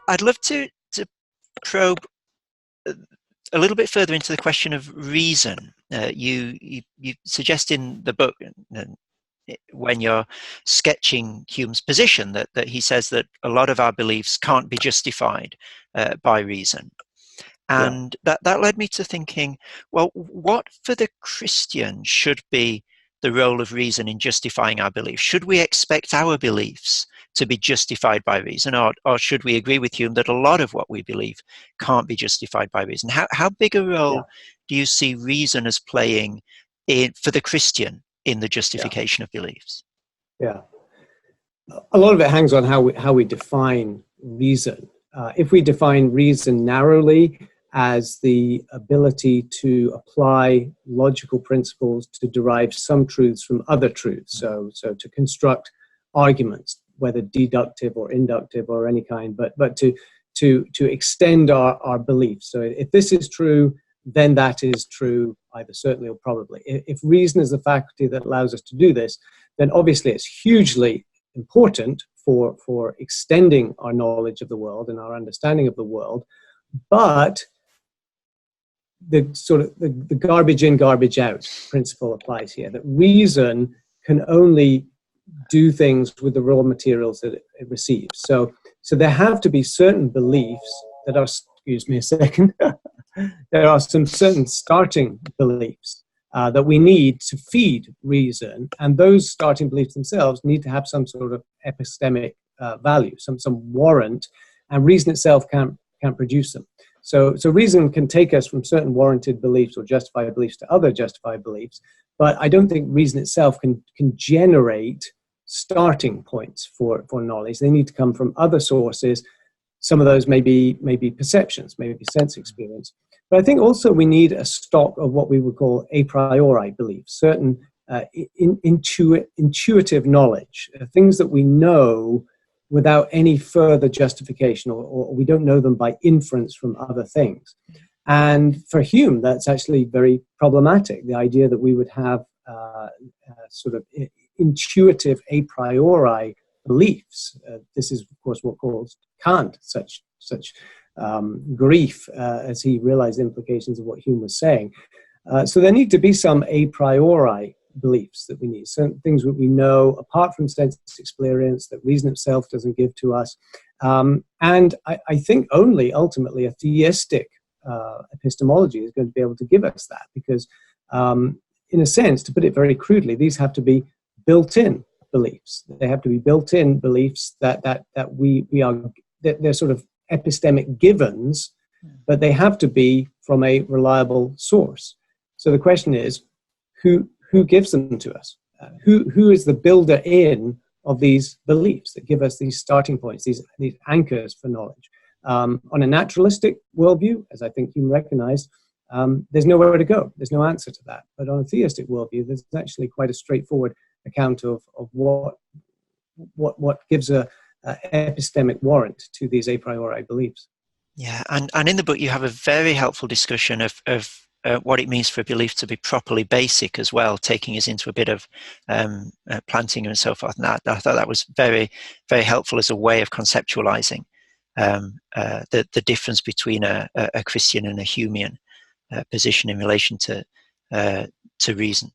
I'd love to probe a little bit further into the question of reason. You suggest in the book, when you're sketching Hume's position, that he says that a lot of our beliefs can't be justified by reason. And that led me to thinking, well, what for the Christian should be the role of reason in justifying our beliefs? Should we expect our beliefs to be justified by reason, or should we agree with Hume that a lot of what we believe can't be justified by reason? How big a role do you see reason as playing for the Christian in the justification of beliefs? Yeah, a lot of it hangs on how we define reason. If we define reason narrowly as the ability to apply logical principles to derive some truths from other truths, so to construct arguments, whether deductive or inductive or any kind, but to extend our beliefs. So if this is true, then that is true, either certainly or probably. If reason is the faculty that allows us to do this, then obviously it's hugely important for extending our knowledge of the world and our understanding of the world. But the sort of the garbage in, garbage out principle applies here, that reason can only do things with the raw materials that it receives. So there have to be certain beliefs that are, excuse me a second, there are some certain starting beliefs that we need to feed reason, and those starting beliefs themselves need to have some sort of epistemic value, some warrant, and reason itself can't produce them. So reason can take us from certain warranted beliefs or justified beliefs to other justified beliefs, but I don't think reason itself can generate starting points for knowledge. They need to come from other sources. Some of those may be perceptions, maybe sense experience. But I think also we need a stock of what we would call a priori beliefs, certain intuitive knowledge, things that we know without any further justification, or we don't know them by inference from other things. And for Hume, that's actually very problematic, the idea that we would have sort of intuitive a priori beliefs. This is, of course, what calls Kant such grief as he realized the implications of what Hume was saying. So there need to be some a priori beliefs that we need, certain things that we know apart from sense experience that reason itself doesn't give to us. And I think only ultimately a theistic epistemology is going to be able to give us that, because in a sense, to put it very crudely, these have to be built-in beliefs. They have to be built-in beliefs that they're sort of epistemic givens, but they have to be from a reliable source. So the question is, who gives them to us? Who is the builder in of these beliefs that give us these starting points, these anchors for knowledge? On a naturalistic worldview, as I think Hume recognized, there's nowhere to go. There's no answer to that. But on a theistic worldview, there's actually quite a straightforward account of what gives a epistemic warrant to these a priori beliefs. Yeah, and in the book you have a very helpful discussion of what it means for a belief to be properly basic as well, taking us into a bit of Plantinga and so forth. And I thought that was very, very helpful as a way of conceptualizing the difference between a Christian and a Humean position in relation to reason.